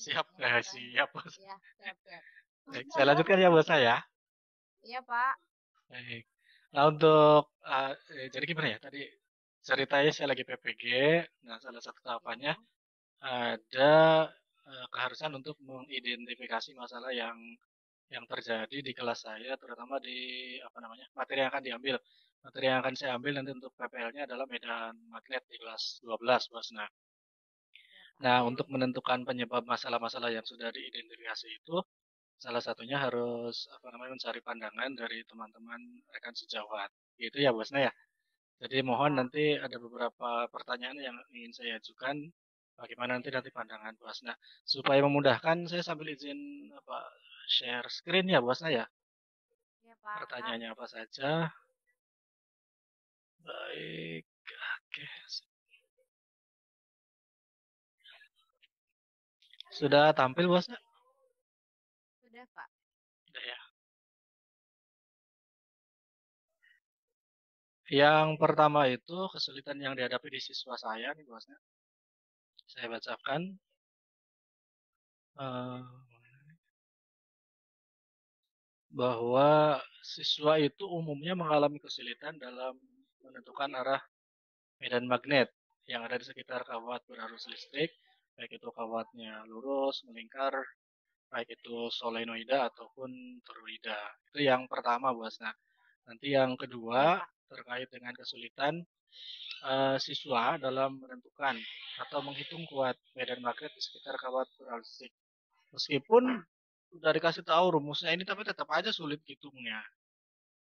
Siap, Oke. siap, Bos. Iya, siap siap. Baik, saya lanjutkan ya, Bos, saya. Iya, Pak. Baik. Nah, untuk, jadi gimana ya, tadi ceritanya saya lagi PPG, nah salah satu tahapannya Iya. ada, keharusan untuk mengidentifikasi masalah yang terjadi di kelas saya, terutama di, apa namanya, materi yang akan diambil. Materi yang akan saya ambil nanti untuk PPL-nya adalah medan magnet di kelas 12, Bos. Iya, Pak. Nah, untuk menentukan penyebab masalah-masalah yang sudah diidentifikasi itu, salah satunya harus, apa namanya, mencari pandangan dari teman-teman rekan sejawat. Gitu ya, Bos, ya? Jadi Iya, mohon Pak. nanti ada beberapa pertanyaan yang ingin saya ajukan, bagaimana nanti pandangan Bos. Nah, supaya memudahkan saya sambil izin, apa, share screen ya, Bos, ya? Iya, Pak. Pertanyaannya apa saja? Baik, oke. Sudah tampil, Bos? Sudah, Pak. Sudah ya. Yang pertama itu kesulitan yang dihadapi di siswa saya nih, Bos. Saya bacakan, eee, bahwa siswa itu umumnya mengalami kesulitan dalam menentukan arah medan magnet yang ada di sekitar kawat berarus listrik, baik itu kawatnya lurus, melingkar, baik itu solenoida ataupun toroida. Itu yang pertama, Bos. Nah, nanti yang Iya, kedua Pak. terkait dengan kesulitan, siswa dalam menentukan atau menghitung kuat medan magnet di sekitar kawat berarus listrik. Meskipun udah dikasih tahu rumusnya ini, tapi tetap aja sulit hitungnya,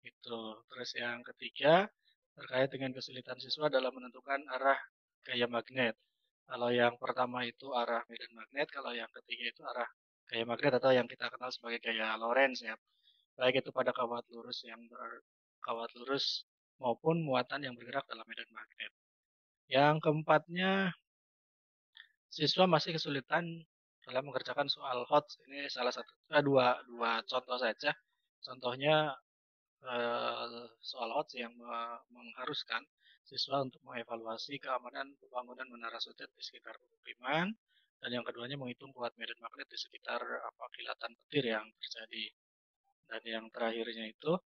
gitu. Terus yang ketiga, terkait dengan kesulitan siswa dalam menentukan arah gaya magnet. Kalau yang pertama itu arah medan magnet, kalau yang ketiga itu arah gaya magnet atau yang kita kenal sebagai gaya Lorentz ya. Baik itu pada kawat lurus maupun muatan yang bergerak dalam medan magnet. Yang keempatnya, siswa masih kesulitan dalam mengerjakan soal HOTS. Ini salah satu, dua contoh saja. Contohnya soal HOTS yang mengharuskan siswa untuk mengevaluasi keamanan pembangunan menara sutet di sekitar pemukiman, dan yang keduanya menghitung kuat medan magnet di sekitar apa kilatan petir yang terjadi. Dan yang terakhirnya itu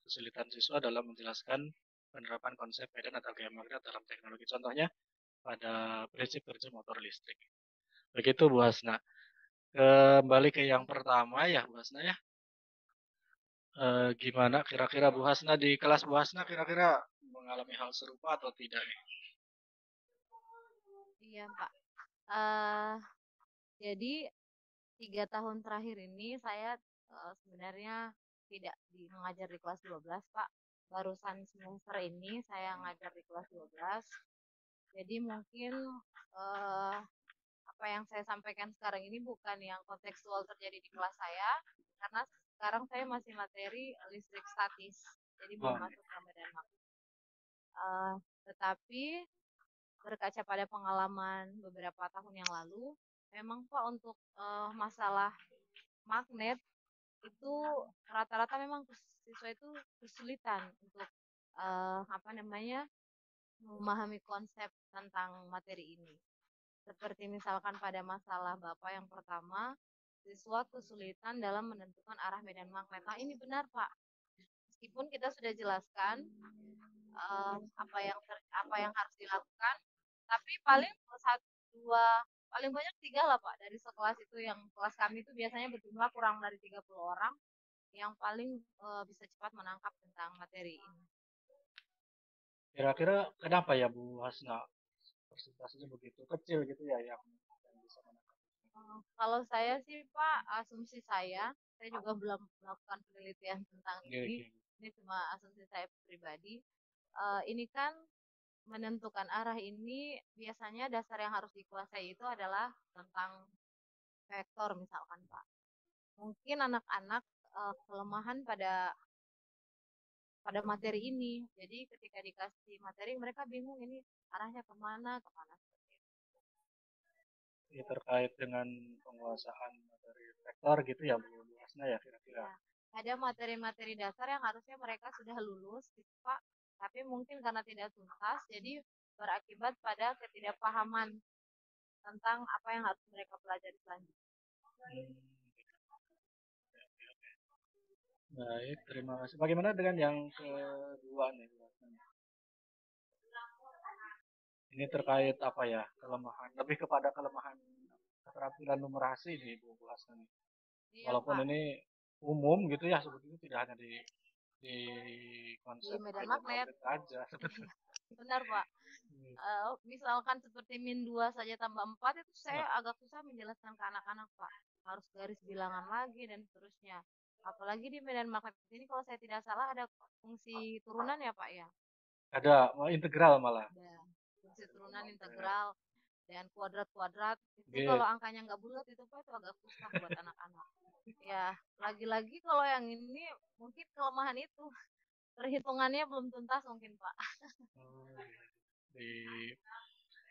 kesulitan siswa dalam menjelaskan penerapan konsep medan atau gaya magnet dalam teknologi. Contohnya pada prinsip kerja motor listrik. Begitu Bu Hasna. Kembali ke yang pertama ya Bu Hasna ya. Gimana kira-kira Bu Hasna di kelas Bu Hasna kira-kira mengalami hal serupa atau tidak nih? Iya, Pak. Eh, jadi 3 tahun terakhir ini saya sebenarnya tidak mengajar di kelas 12, Pak. Barusan semester ini saya ngajar di kelas 12. Jadi mungkin eh, apa yang saya sampaikan sekarang ini bukan yang kontekstual terjadi di kelas saya, karena sekarang saya masih materi listrik statis, jadi belum Oh, masuk ke medan magnet. Eh, tetapi berkaca pada pengalaman beberapa tahun yang lalu, memang Pak untuk masalah magnet itu rata-rata memang siswa itu kesulitan untuk apa namanya memahami konsep tentang materi ini. Seperti misalkan pada masalah Bapak yang pertama, siswa kesulitan dalam menentukan arah medan magnet. Nah, ini benar, Pak. Meskipun kita sudah jelaskan apa yang harus dilakukan, tapi paling satu dua paling banyak tiga lah Pak dari sekelas itu yang kelas kami itu biasanya berjumlah kurang dari 30 orang yang paling bisa cepat menangkap tentang materi ini. kira-kira kenapa ya Bu Hasna persentasenya begitu kecil gitu ya yang bisa menangkap? Kalau saya sih Pak, asumsi saya juga belum melakukan penelitian tentang Oke, ini. oke. Ini cuma asumsi saya pribadi. Ini kan menentukan arah ini biasanya dasar yang harus dikuasai itu adalah tentang vektor misalkan Pak. Mungkin anak-anak kelemahan pada pada materi ini. Jadi ketika dikasih materi mereka bingung ini arahnya kemana, kemana seperti itu. Ini terkait dengan penguasaan materi vektor gitu ya Bu Hasna ya kira-kira. Ya, ada materi-materi dasar yang harusnya mereka sudah lulus, gitu, Pak. Tapi mungkin karena tidak tuntas, jadi berakibat pada ketidakpahaman tentang apa yang harus mereka pelajari selanjutnya. Hmm, baik, terima kasih. Bagaimana dengan yang kedua nih? Ini terkait apa ya? Kelemahan, lebih kepada kelemahan keterampilan numerasi nih Bu Hasan. Iya Walaupun Pak, ini umum gitu ya, sebetulnya tidak hanya di di konsep medan medan magnet. magnet aja Iya, sebetulnya. benar Pak. Misalkan seperti min 2 saja tambah 4 itu saya Wah, agak susah menjelaskan ke anak-anak Pak. Harus garis bilangan lagi dan seterusnya. Apalagi di medan magnet ini kalau saya tidak salah ada fungsi turunan ya Pak ya. ada integral malah. Ada fungsi turunan integral dan kuadrat-kuadrat. Itu G. kalau angkanya nggak bulat itu Pak itu agak susah buat anak-anak. Ya, lagi-lagi kalau yang ini mungkin kelemahan itu. Perhitungannya belum tuntas mungkin Pak. Di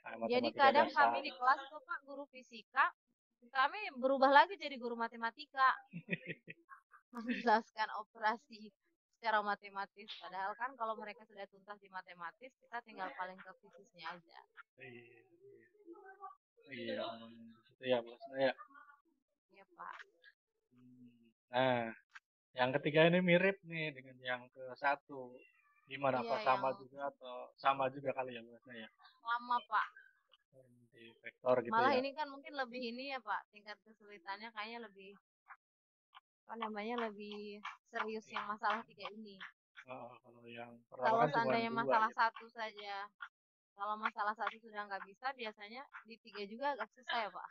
Jadi matematika kadang kami dasar. di kelas itu Pak guru fisika, kami berubah lagi jadi guru matematika, menjelaskan operasi secara matematis. Padahal kan kalau mereka sudah tuntas di matematis, kita tinggal paling ke fisiknya aja. Iya, iya, gitu ya bosnya ya. Iya Pak. Nah, yang ketiga ini mirip nih dengan yang ke satu. Gimana? Apa Iya sama yang juga atau sama juga kali ya bosnya ya? lama Pak. Di vektor gitu Malah ya. ini kan mungkin lebih ini ya Pak, tingkat kesulitannya kayaknya lebih apa namanya lebih serius yang masalah tiga ini. Kalau yang pertama Kalau kan cuma seandainya dua masalah gitu. satu saja, kalau masalah satu sudah nggak bisa, biasanya di tiga juga agak susah ya Pak.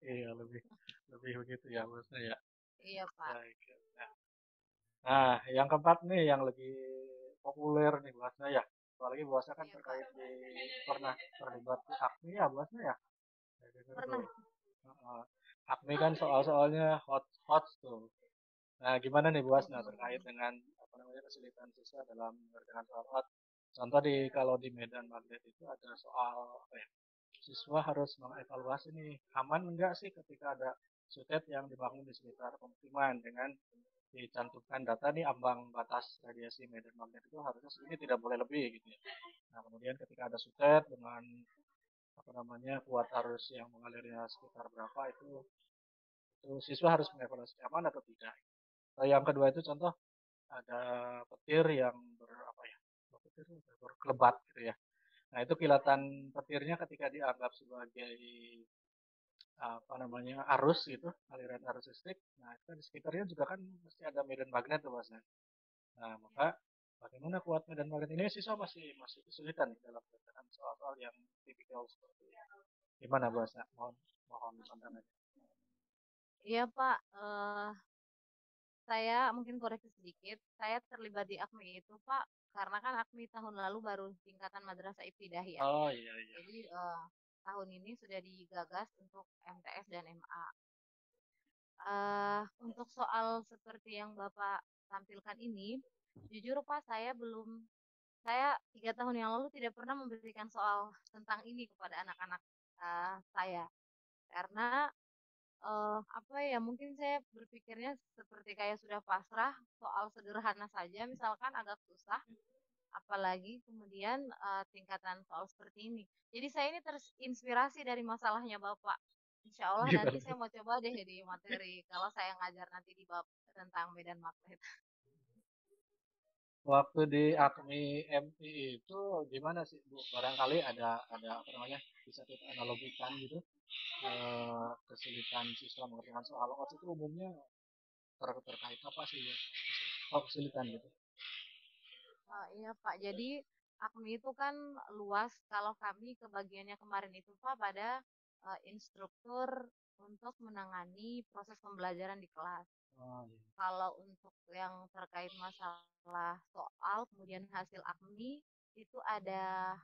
Iya, lebih lebih begitu ya bosnya ya. Iya Pak. Baik. Nah, yang keempat nih yang lagi populer nih bosnya ya. Apalagi bosnya kan Iya Pak. terkait pernah terlibat di AKMI ya bosnya ya. Saya dengar tuh. Pernah. Heeh. AKMI kan soal-soalnya hot hot tuh. Nah, gimana nih Buas nah, terkait Mm-mm. dengan apa namanya kesulitan siswa dalam mengerjakan soal hot? Contoh kalau di Medan Magnet itu ada soal apa ya? Siswa harus mengevaluasi nih aman enggak sih ketika ada sutet yang dibangun di sekitar pemukiman dengan dicantumkan data nih ambang batas radiasi medan magnet itu harusnya segini tidak boleh lebih gitu ya. Nah, kemudian ketika ada sutet dengan apa namanya kuat arus yang mengalirnya sekitar berapa itu siswa harus mengevaluasi aman atau tidak. Nah, yang kedua itu contoh ada petir yang berapa ya? Petir berkelebat gitu ya. Nah, itu kilatan petirnya ketika dianggap sebagai apa namanya arus gitu, aliran arus listrik. Nah, itu di sekitarnya juga kan mesti ada medan magnet tuh mas. Nah, maka bagaimana kuat medan magnet ini siswa masih kesulitan dalam mengerjakan soal-soal yang tipikal seperti ini. Gimana bahasa? Mohon mohon pandangannya. Iya Pak. Saya mungkin koreksi sedikit. Saya terlibat di AKMI itu Pak, karena kan AKMI tahun lalu baru tingkatan madrasah ibtidaih ya. Oh iya iya. Jadi tahun ini sudah digagas untuk MTS dan MA. Untuk soal seperti yang Bapak tampilkan ini, jujur Pak, saya 3 tahun yang lalu tidak pernah memberikan soal tentang ini kepada anak-anak saya. Karena apa ya, mungkin saya berpikirnya seperti kayak sudah pasrah, soal sederhana saja misalkan agak susah, apalagi kemudian tingkatan soal seperti ini. Jadi saya ini terinspirasi dari masalahnya Bapak. Insya Allah nanti Gimana? saya mau coba deh di materi kalau saya ngajar nanti di bab tentang medan magnet. Waktu di AKMI MI itu gimana sih Bu? Barangkali ada apa namanya bisa kita analogikan gitu kesulitan siswa mengerjakan soal OOS itu umumnya terkait apa sih ya? Oh, kesulitan gitu. Iya Pak, jadi AKMI itu kan luas. Kalau kami kebagiannya kemarin itu Pak pada instruktur untuk menangani proses pembelajaran di kelas. Oh, iya. Kalau untuk yang terkait masalah soal kemudian hasil AKMI itu ada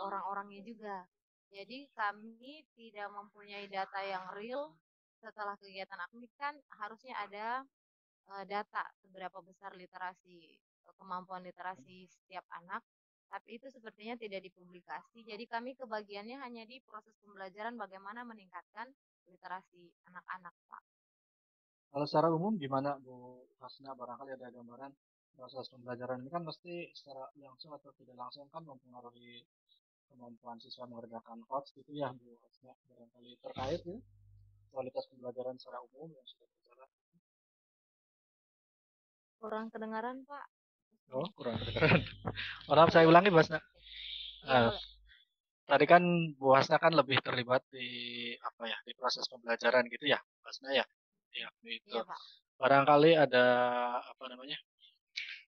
orang-orangnya juga. Jadi kami tidak mempunyai data yang real setelah kegiatan AKMI kan harusnya ada data seberapa besar kemampuan literasi setiap anak, tapi itu sepertinya tidak dipublikasi. Jadi kami kebagiannya hanya di proses pembelajaran bagaimana meningkatkan literasi anak-anak, Pak. Kalau secara umum gimana Bu Hasna barangkali ada gambaran proses pembelajaran ini kan pasti secara langsung atau tidak langsung kan mempengaruhi kemampuan siswa mengerjakan codes gitu ya Bu Hasna, barangkali terkait ya kualitas pembelajaran secara umum yang sudah berjalan. Kurang kedengaran, Pak. Oh, kurang kedengaran. Maaf, saya ulangi Bu Hasna. Iya, Eh, boleh. Tadi kan Bu Hasna kan lebih terlibat di apa ya, di proses pembelajaran gitu ya, Bu Hasna ya. Ya, itu. Iya, Pak. Barangkali ada apa namanya?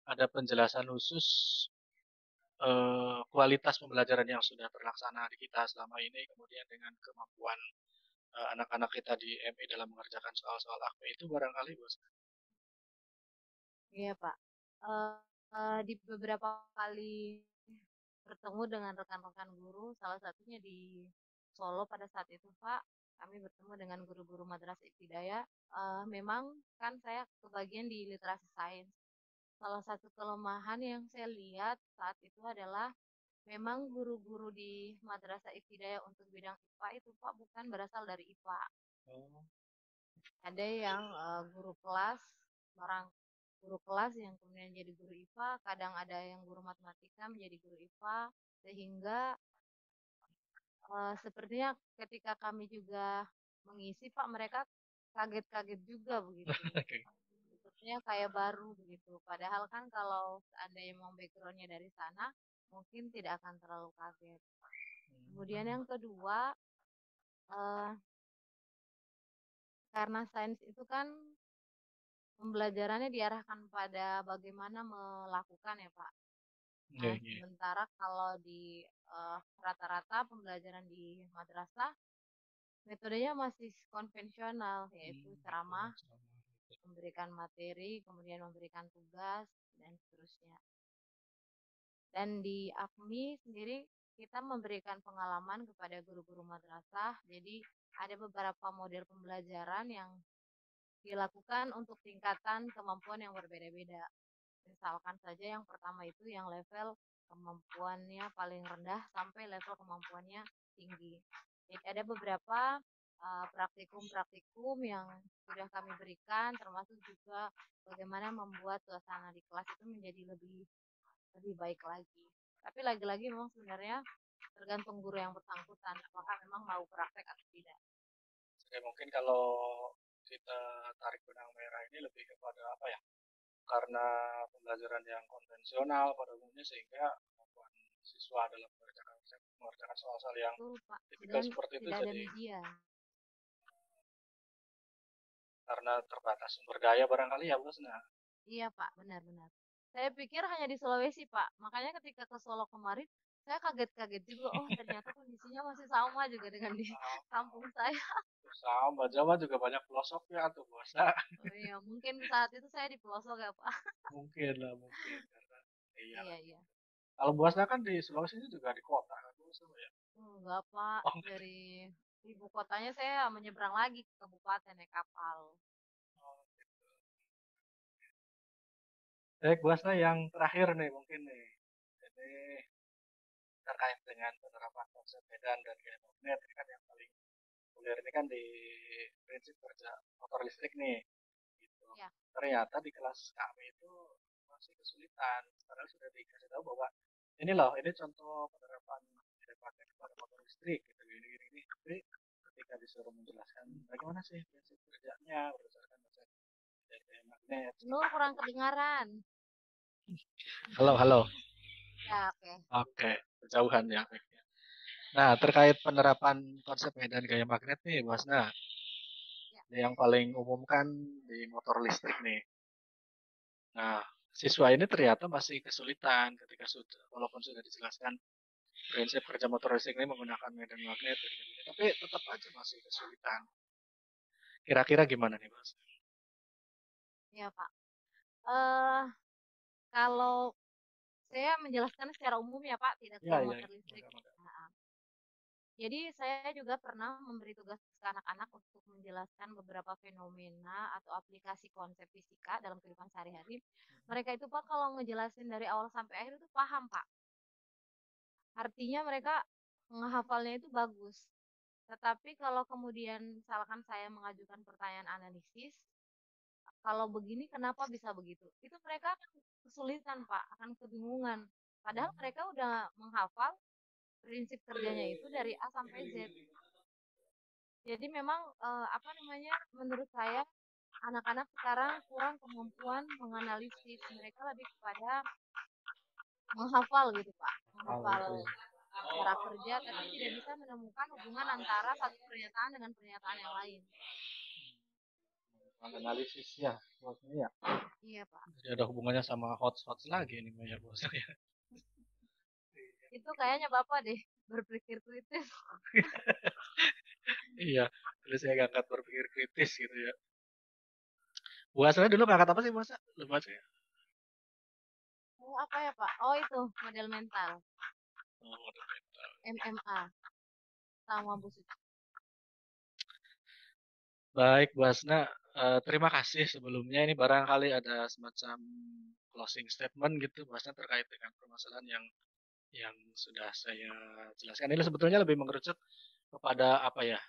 Ada penjelasan khusus kualitas pembelajaran yang sudah terlaksana di kita selama ini, kemudian dengan kemampuan anak-anak kita di MI dalam mengerjakan soal-soal AKPE itu barangkali Bu Hasna. Iya, Pak. Eh, di beberapa kali bertemu dengan rekan-rekan guru, salah satunya di Solo pada saat itu, Pak, kami bertemu dengan guru-guru Madrasah Ibtidaiyah. Memang kan saya kebagian di literasi sains. Salah satu kelemahan yang saya lihat saat itu adalah memang guru-guru di Madrasah Ibtidaiyah untuk bidang IPA itu, Pak, bukan berasal dari IPA. Oh, Ada yang guru kelas, orang guru kelas yang kemudian jadi guru IPA, kadang ada yang guru matematika menjadi guru IPA, sehingga sepertinya ketika kami juga mengisi, Pak, mereka kaget-kaget juga begitu. oke. Sepertinya kayak baru begitu. Padahal kan kalau seandainya memang backgroundnya dari sana, mungkin tidak akan terlalu kaget. Kemudian yang kedua, eh, karena sains itu kan pembelajarannya diarahkan pada bagaimana melakukan ya, Pak. Iya, Nah, iya. sementara kalau di rata-rata pembelajaran di madrasah, metodenya masih konvensional, yaitu Gitu, ceramah, sama gitu. memberikan materi, kemudian memberikan tugas, dan seterusnya. Dan di AKMI sendiri, kita memberikan pengalaman kepada guru-guru madrasah, jadi ada beberapa model pembelajaran yang dilakukan untuk tingkatan kemampuan yang berbeda-beda. Misalkan saja yang pertama itu yang level kemampuannya paling rendah sampai level kemampuannya tinggi. Jadi ada beberapa praktikum-praktikum yang sudah kami berikan, termasuk juga bagaimana membuat suasana di kelas itu menjadi lebih baik lagi. Tapi lagi-lagi memang sebenarnya tergantung guru yang bersangkutan, apakah memang mau praktek atau tidak. Jadi mungkin kalau kita tarik benang merah ini lebih kepada apa ya? Karena pembelajaran yang konvensional pada umumnya sehingga kemampuan siswa dalam mengerjakan soal-soal yang Itu Pak, tipikal dan seperti itu tidak ada jadi media. karena terbatas sumber daya barangkali ya Bos. Nah, Iya Pak, benar-benar. Saya pikir hanya di Sulawesi Pak. Makanya ketika ke Solo kemarin, saya kaget-kaget juga. Oh ternyata kondisinya masih sama juga dengan di kampung saya. sama Jawa juga banyak pelosoknya tuh Bos. Nah, Oh iya, mungkin saat itu saya di pelosok ya Pak. mungkin lah mungkin karena iya Iya lah. iya. Kalau Bosnya kan di Sulawesi itu juga di kota kan Bos ya. Enggak Pak, Oh, dari ibu kotanya saya menyeberang lagi ke kabupaten naik kapal. baik Bosnya yang terakhir nih mungkin nih. Ini terkait dengan penerapan konsep medan dan gaya magnet ini kan yang paling populer ini kan di prinsip kerja motor listrik nih gitu. Ya, Ternyata di kelas kami itu masih kesulitan padahal sudah dikasih tahu bahwa ini loh ini contoh penerapan medan magnet kepada motor listrik gitu gini gini gini tapi ketika disuruh menjelaskan bagaimana sih prinsip kerjanya berdasarkan konsep gaya magnet Nur kurang kedengaran. halo halo Ya, oke. oke kejauhan ya. Nah, terkait penerapan konsep medan gaya magnet nih, Mas. Nah, Ya, yang paling umum kan di motor listrik nih. Nah, siswa ini ternyata masih kesulitan ketika sudah, walaupun sudah dijelaskan prinsip kerja motor listrik ini menggunakan medan magnet, tapi tetap aja masih kesulitan. Kira-kira gimana nih, Mas? ya Pak. Eh, kalau saya menjelaskan secara umum ya Pak, tidak ke Iya, iya, motor listrik. maka, maka. Nah, jadi saya juga pernah memberi tugas ke anak-anak untuk menjelaskan beberapa fenomena atau aplikasi konsep fisika dalam kehidupan sehari-hari. Mereka itu Pak kalau ngejelasin dari awal sampai akhir itu paham Pak. Artinya mereka menghafalnya itu bagus. Tetapi kalau kemudian misalkan saya mengajukan pertanyaan analisis, kalau begini kenapa bisa begitu? Itu mereka akan kesulitan Pak, akan kebingungan. Padahal mereka udah menghafal, prinsip kerjanya itu dari A sampai Z. Jadi memang apa namanya, menurut saya anak-anak sekarang kurang kemampuan menganalisis, mereka lebih kepada menghafal gitu Pak, Hal menghafal itu ya. cara kerja, tapi tidak bisa menemukan hubungan antara satu pernyataan dengan pernyataan yang lain. Analisis ya, bosnya ya. Iya Pak. Jadi ada hubungannya sama hot lagi ini ya bosnya ya. Itu kayaknya Bapak deh berpikir kritis. Iya, terus saya ngangkat berpikir kritis gitu ya. Buasanya dulu ngangkat apa sih buasa? Lupa sih. Oh, apa ya Pak? Oh itu model mental, Oh, MMA sama Bu Suci. baik, Bu Hasna, terima kasih sebelumnya. Ini barangkali ada semacam closing statement gitu, Bu Hasna, terkait dengan permasalahan yang sudah saya jelaskan. Ini sebetulnya lebih mengerucut kepada apa ya?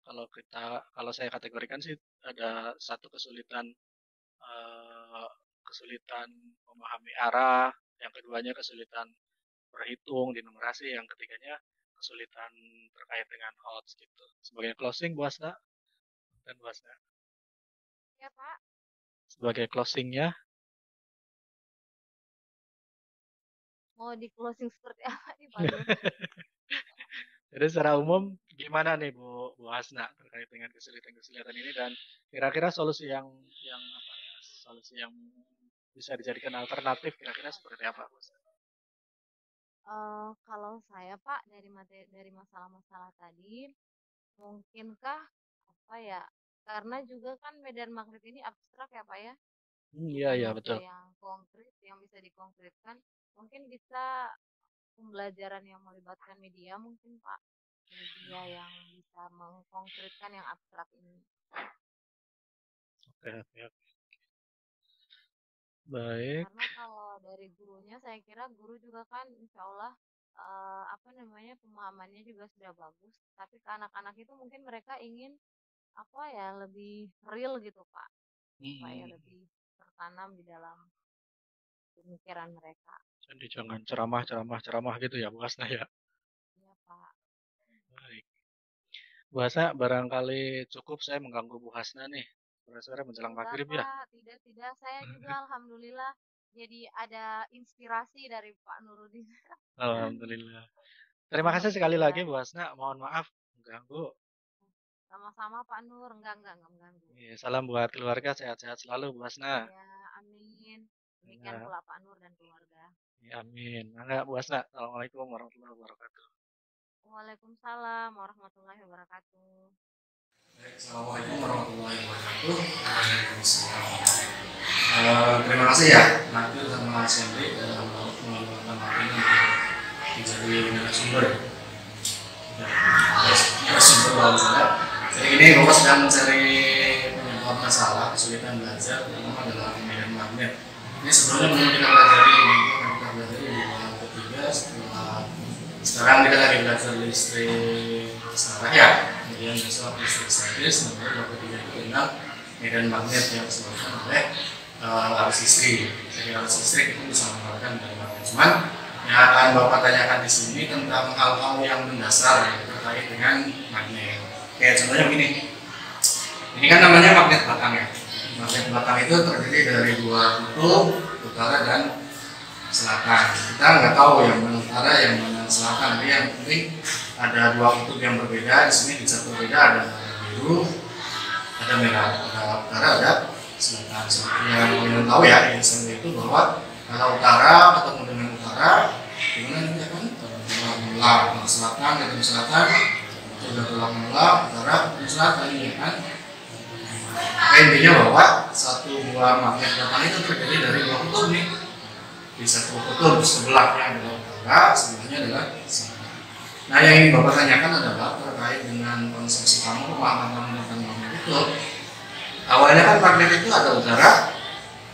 Kalau saya kategorikan sih ada satu kesulitan eh, kesulitan memahami arah, yang keduanya kesulitan berhitung di numerasi, yang ketiganya kesulitan terkait dengan odds gitu. Sebagai closing, Bu Hasna dan Bu Hasna. Ya Pak, Sebagai closingnya, mau di closing seperti apa nih Pak Nur? jadi secara umum gimana nih Bu Hasna terkait dengan kesulitan-kesulitan ini dan kira-kira solusi yang apa ya, solusi yang bisa dijadikan alternatif kira-kira seperti apa, Bu? Kalau saya Pak dari masalah-masalah tadi, mungkinkah apa ya? Karena juga kan medan magnet ini abstrak ya Pak ya, Iya bukan iya harga betul. yang konkret yang bisa dikonkretkan. Mungkin bisa pembelajaran yang melibatkan media mungkin Pak, media yang bisa mengkonkretkan yang abstrak ini. Oke, oke, oke. Baik. Karena kalau dari gurunya saya kira guru juga kan insya Allah apa namanya pemahamannya juga sudah bagus. Tapi ke anak-anak itu mungkin mereka ingin apa ya lebih real gitu Pak, supaya Hmm, lebih tertanam di dalam pemikiran mereka. jadi jangan ceramah gitu ya Bu Hasna ya. Iya Pak. Baik. Bu Hasna barangkali cukup saya mengganggu Bu Hasna nih. Sore-sore menjelang Enggak maghrib ya. Pak, tidak tidak. Saya juga alhamdulillah jadi ada inspirasi dari Pak Nurudin. Alhamdulillah. Terima kasih sekali lagi Alhamdulillah. Bu Hasna. Mohon maaf mengganggu. Sama-sama Pak Nur, enggak mengganggu. Iya, salam buat keluarga, sehat-sehat selalu Bu Hasna. Ya, amin. Demikian Ya, pula Pak Nur dan keluarga. ya, amin. Mangga Bu Hasna. Assalamualaikum warahmatullahi wabarakatuh. Waalaikumsalam warahmatullahi wabarakatuh. Assalamualaikum warahmatullahi wabarakatuh. Terima kasih ya Nabil sama Mas Henry dalam meluangkan waktu ini untuk menjadi narasumber narasumber dalam saya. Jadi ini Bapak sedang mencari penyebab masalah kesulitan belajar terutama dalam medan magnet. Ini sebelumnya belum kita pelajari di bab ketiga sekarang kita lagi belajar listrik searah ya. Kemudian besok listrik statis, kemudian bab ketiga itu tentang medan magnet yang disebabkan oleh arus listrik. Jadi arus listrik itu bisa mengeluarkan medan magnet. Cuman yang akan Bapak tanyakan di sini tentang hal-hal yang mendasar terkait dengan magnet. Kayak contohnya begini, ini kan namanya magnet batang ya. Magnet batang itu terdiri dari dua kutub, utara dan selatan. Kita nggak tahu yang mana utara, yang mana selatan. Tapi yang penting ada dua kutub yang berbeda. Di sini bisa berbeda, ada biru, ada merah, ada utara, ada selatan. Seperti yang kalian tahu ya, insight itu bahwa kalau utara ketemu dengan utara, gimana nanti akan menolak selatan ketemu selatan, sudah tolak menolak utara ketemu selatan ya kan. Intinya bahwa satu buah magnet batang itu terdiri dari dua kutub nih. Di satu kutub sebelahnya adalah utara, sebelahnya adalah selatan. Nah yang ingin Bapak tanyakan adalah terkait dengan konsepsi kamu, pemahaman kamu tentang magnet itu. Awalnya kan magnet itu ada utara,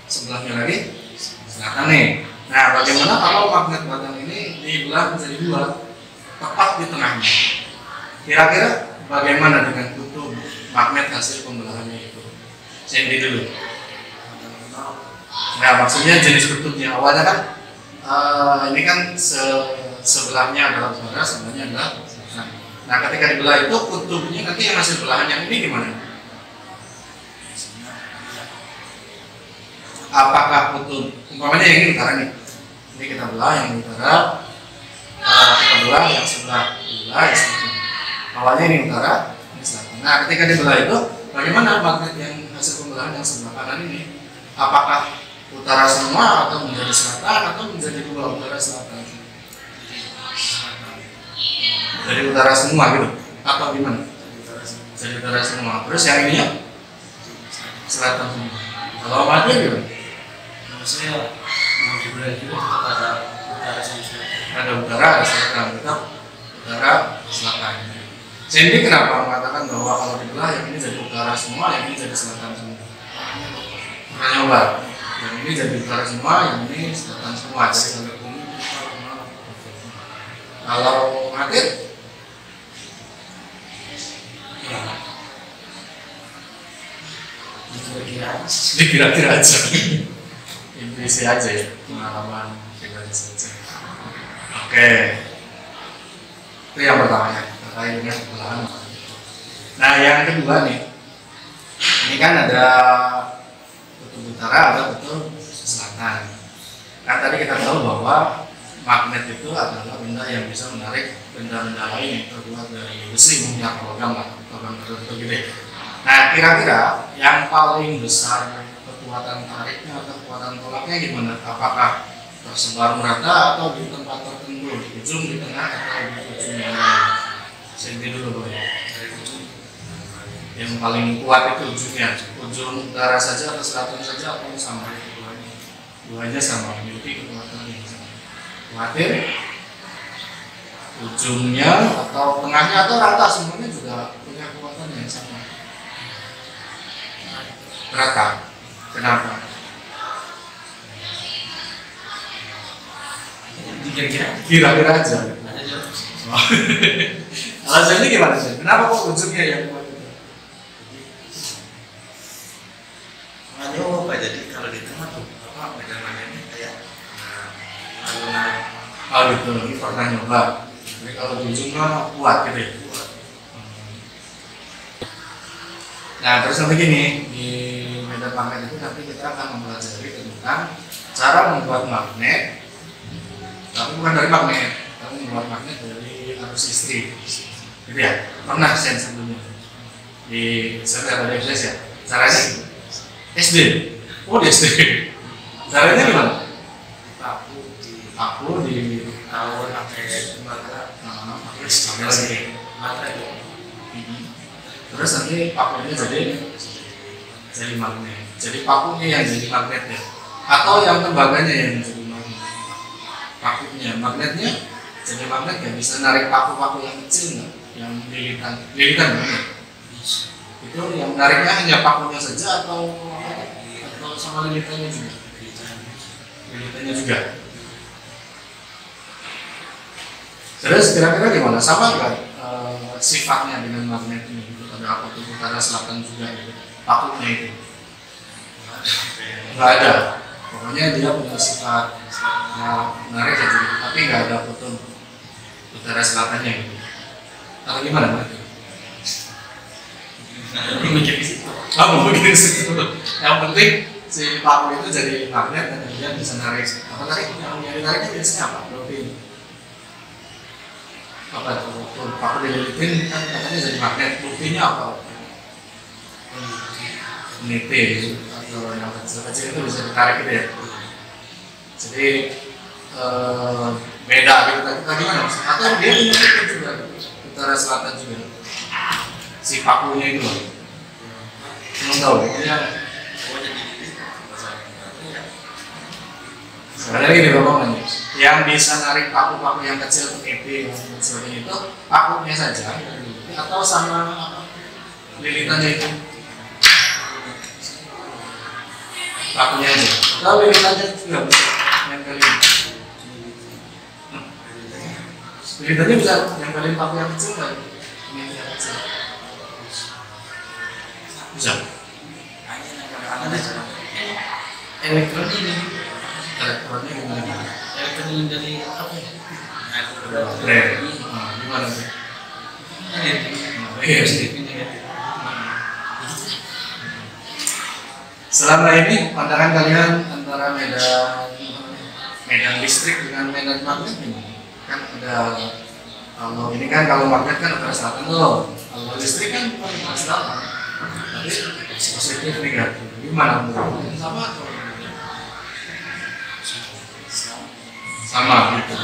sebelahnya lagi selatan nih. Nah bagaimana kalau magnet batang ini dibelah menjadi dua, tepat di tengahnya? Kira-kira bagaimana dengan kutub magnet hasil pembelahannya itu? Sendiri dulu. Nah maksudnya jenis kutubnya awalnya kan ini kan sebelahnya adalah utara, sebelahnya adalah selatan. Nah, ketika dibelah itu kutubnya nanti yang hasil belahan yang ini gimana? Apakah kutub umpamanya yang ini utara nih, ini kita belah yang utara, kita belah yang sebelah belah yang selatan. Awalnya ini utara, ini selatan. Nah, ketika dibelah itu bagaimana magnet yang hasil pembelahan yang sebelah kanan ini? Apakah utara semua atau menjadi selatan atau menjadi dua utara selatan? Jadi utara semua gitu atau gimana? Jadi utara semua. Terus yang ininya selatan semua. Kalau mati gimana? Maksudnya mau dibelah juga tetap ada utara sama selatan. Ada utara, ada selatan, tetap utara selatan. Jadi kenapa mengatakan bahwa kalau dibelah yang ini jadi utara semua, yang ini jadi selatan semua? Pernah nyoba? Yang ini jadi utara semua, yang ini selatan semua. Jadi kalau mati dikira-kira aja, intuisi aja ya, pengalaman pribadi saja. Oke, itu yang pertama ya, terkait dengan belahan. Nah, yang kedua nih, ini kan ada kutub utara, ada kutub selatan. Kan tadi kita tahu bahwa magnet itu adalah benda yang bisa menarik benda-benda lain yang terbuat dari besi, minyak, logam tertentu gitu ya. Nah, kira-kira yang paling besar kekuatan tariknya atau kekuatan tolaknya gimana? Apakah tersebar merata atau di tempat tertentu, di ujung, di tengah, atau di ujung yang lain? Sini dulu boleh. Yang paling kuat itu ujungnya, ujung utara saja atau selatan saja atau sama? Duanya sama, memiliki kekuatan yang sama. Khawatir ujungnya atau tengahnya atau rata semuanya juga punya kekuatan yang sama. Rata. Kenapa? Kira-kira aja. Alasannya gimana sih? Kenapa kok ujungnya yang kuat itu? Apa jadi kalau di tengah tuh apa medan-medannya kayak alunan. Oh gitu, ini pernah nyoba. Jadi kalau di ujung mah kuat gitu ya. Nah, terus nanti gini, di medan magnet itu nanti kita akan mempelajari tentang cara membuat magnet, tapi bukan dari magnet, tapi membuat magnet dari arus listrik. Gitu ya, pernah sen sebelumnya di saya ada FSS ya. Caranya SD, oh di SD. Caranya gimana? Paku di Tahun pakai mata, pakai lagi. mata itu. Terus nanti pakunya jadi magnet. Jadi pakunya yang jadi magnet ya, atau yang tembaganya yang jadi magnet. Pakunya, magnetnya jadi magnet ya, bisa narik paku-paku yang kecil nggak? Yang lilitan magnet. Itu yang nariknya hanya pakunya saja atau sama lilitannya juga? Lilitannya juga. Terus kira-kira gimana? Sama nggak sifatnya dengan magnet ini? Ada apa tuh utara selatan juga gitu. Pakunya itu nggak ada. Pokoknya dia punya sifat menarik aja gitu. Tapi nggak ada kutub utara selatannya gitu. Atau gimana berarti? Mikir di situ. Kamu begini situ. Yang penting si paku itu jadi magnet dan kemudian bisa narik. Apa tadi yang nariknya biasanya apa? Profil. Apa itu? Paku dililitin kan katanya jadi magnet. Buktinya apa? Nite atau yang kecil-kecil itu bisa ditarik gitu ya. Jadi beda gitu. Tadi gimana mas? Atau dia punya itu juga utara selatan juga. Si pakunya itu loh. Belum tahu. Pokoknya sebenarnya gini bapak nanya, yang bisa narik paku-paku yang kecil EP dan sebagainya itu pakunya saja atau sama lilitannya itu? Pakunya aja atau lilitannya juga bisa nempelin? Lilitannya bisa nempelin paku yang kecil nggak? Ini yang kecil bisa. Elektron ini Elektronnya gimana? elektron dari apa ya? baterai. Gimana sih? Iya sih. Selama ini pandangan kalian antara medan listrik dengan medan magnet ini kan ada, kalau ini kan kalau magnet kan utara selatan tuh, kalau listrik kan utara selatan, tapi positif negatif gimana menurut sama atau sama gitu?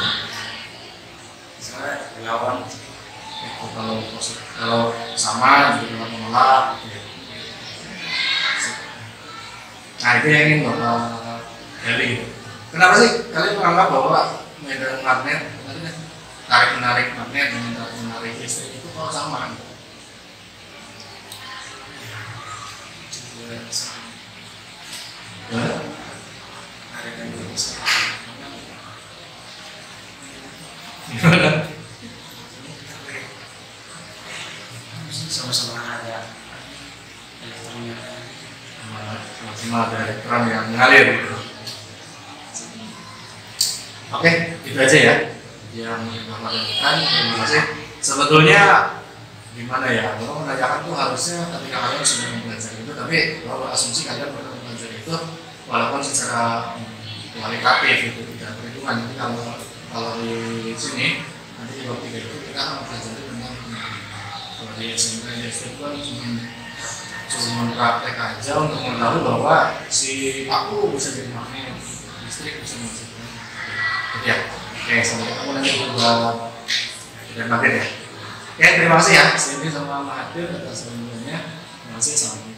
Misalnya relawan Itu kalau sama jadi menolak gitu. Nah itu yang ingin Bapak gali. Kenapa sih kalian menganggap bahwa medan magnet, tarik menarik magnet dengan tarik menarik listrik itu kalau sama? Gimana? sama-sama ada elektronnya. Sama ada elektron yang mengalir gitu. Oke, itu aja ya yang Bapak lakukan. Terima kasih. Sebetulnya gimana ya, Bapak menanyakan tuh harusnya ketika kalian sudah belajar itu, tapi Bapak asumsi kalian pernah belajar itu walaupun secara kualitatif itu tidak perhitungan. Nanti kalau di sini nanti di bab 3 itu kita akan mempelajari tentang kalau di SMP di SD itu kan cuma praktek aja untuk mengetahui bahwa si aku bisa jadi magnet, listrik bisa menghasilkan. Ya, oke, sampai ketemu nanti buat dan magnet ya. Oke, terima kasih ya, Cindy sama Mahathir atas perhatiannya. Terima kasih, assalamualaikum.